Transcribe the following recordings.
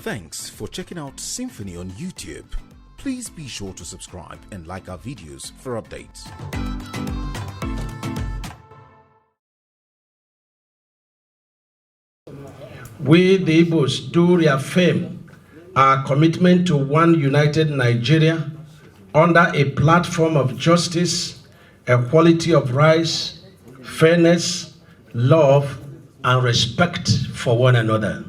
Thanks for checking out SYMFONI on YouTube. Please be sure to subscribe and like our videos for updates. We, the Igbos, do reaffirm our commitment to one united Nigeria under a platform of justice, equality of rights, fairness, love, and respect for one another.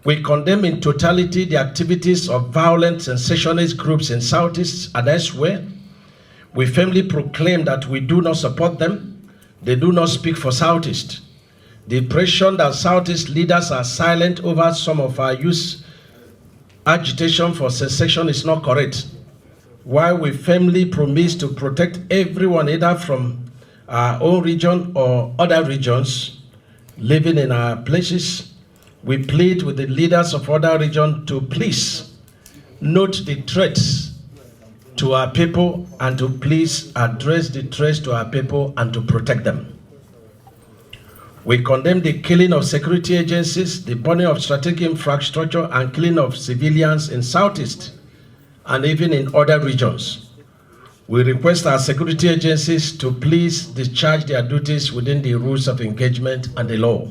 We condemn in totality the activities of violent secessionist groups in Southeast and elsewhere. We firmly proclaim that we do not support them. They do not speak for Southeast. The impression that Southeast leaders are silent over some of our youth agitation for secession is not correct. While we firmly promise to protect everyone either from our own region or other regions living in our places, we plead with the leaders of other regions to please note the threats to our people and to please address the threats to our people and to protect them. We condemn the killing of security agencies, the burning of strategic infrastructure, and killing of civilians in Southeast and even in other regions. We request our security agencies to please discharge their duties within the rules of engagement and the law.